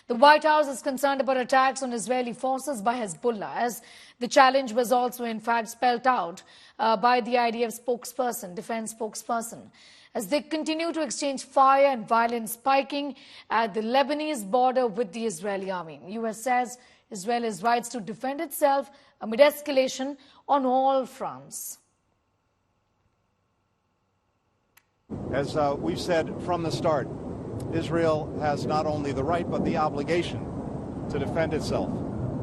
The White House is concerned about attacks on Israeli forces by Hezbollah, as the challenge was also in fact spelled out by the IDF spokesperson, defense spokesperson, as they continue to exchange fire and violence spiking at the Lebanese border with the Israeli army. The US says Israel has rights to defend itself amid escalation on all fronts. As we've said from the start, Israel has not only the right but the obligation to defend itself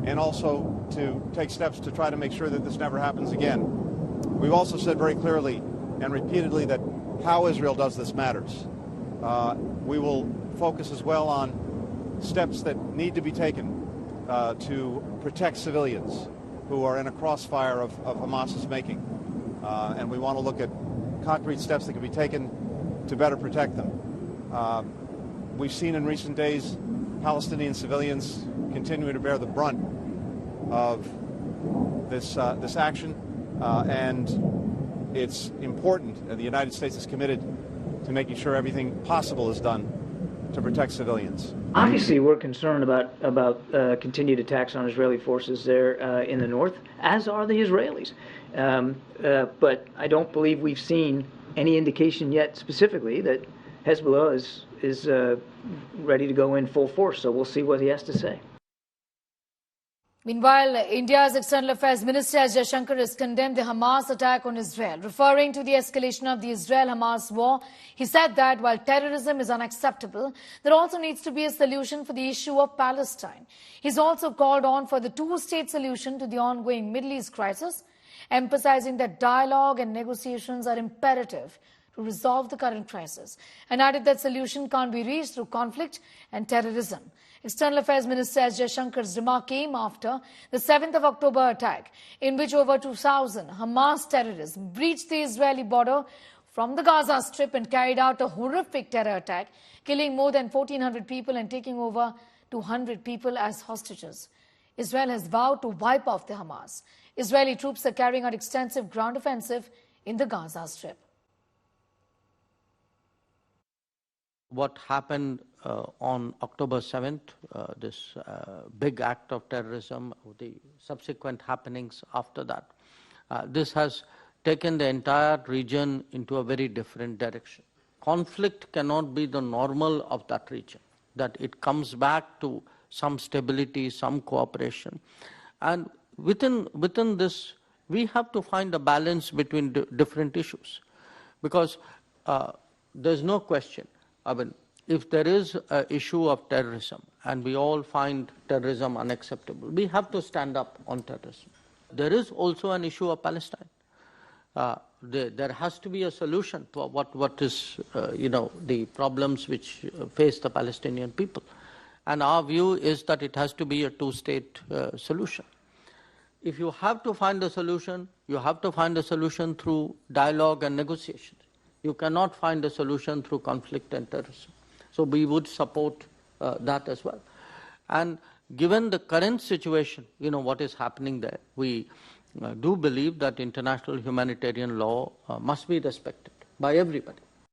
and also to take steps to try to make sure that this never happens again. We've also said very clearly and repeatedly that how Israel does this matters. We will focus as well on steps that need to be taken to protect civilians who are in a crossfire of Hamas's making. And we want to look at concrete steps that can be taken to better protect them. We've seen in recent days Palestinian civilians continuing to bear the brunt of this action, and it's important, and the United States is committed to making sure everything possible is done to protect civilians. Obviously, we're concerned about continued attacks on Israeli forces there in the north, as are the Israelis. But I don't believe we've seen any indication yet specifically that Hezbollah is ready to go in full force, so we'll see what he has to say. Meanwhile, India's External Affairs Minister S. Jaishankar has condemned the Hamas attack on Israel. Referring to the escalation of the Israel-Hamas war, he said that while terrorism is unacceptable, there also needs to be a solution for the issue of Palestine. He's also called on for the two-state solution to the ongoing Middle East crisis, emphasizing that dialogue and negotiations are imperative to resolve the current crisis, and added that solution can't be reached through conflict and terrorism. External Affairs Minister S. Jaishankar's remark came after the 7th of October attack, in which over 2,000 Hamas terrorists breached the Israeli border from the Gaza Strip and carried out a horrific terror attack, killing more than 1,400 people and taking over 200 people as hostages. Israel has vowed to wipe off the Hamas. Israeli troops are carrying out extensive ground offensive in the Gaza Strip. What happened on October 7th, this big act of terrorism, the subsequent happenings after that, this has taken the entire region into a very different direction. Conflict cannot be the normal of that region, that it comes back to some stability, some cooperation. And within this, we have to find a balance between different issues, because there's no question. I mean, if there is an issue of terrorism, and we all find terrorism unacceptable, we have to stand up on terrorism. There is also an issue of Palestine. There has to be a solution to what is, the problems which face the Palestinian people. And our view is that it has to be a two-state solution. If you have to find a solution, you have to find a solution through dialogue and negotiations. You cannot find a solution through conflict and terrorism. So we would support that as well. And given the current situation, what is happening there, we do believe that international humanitarian law must be respected by everybody.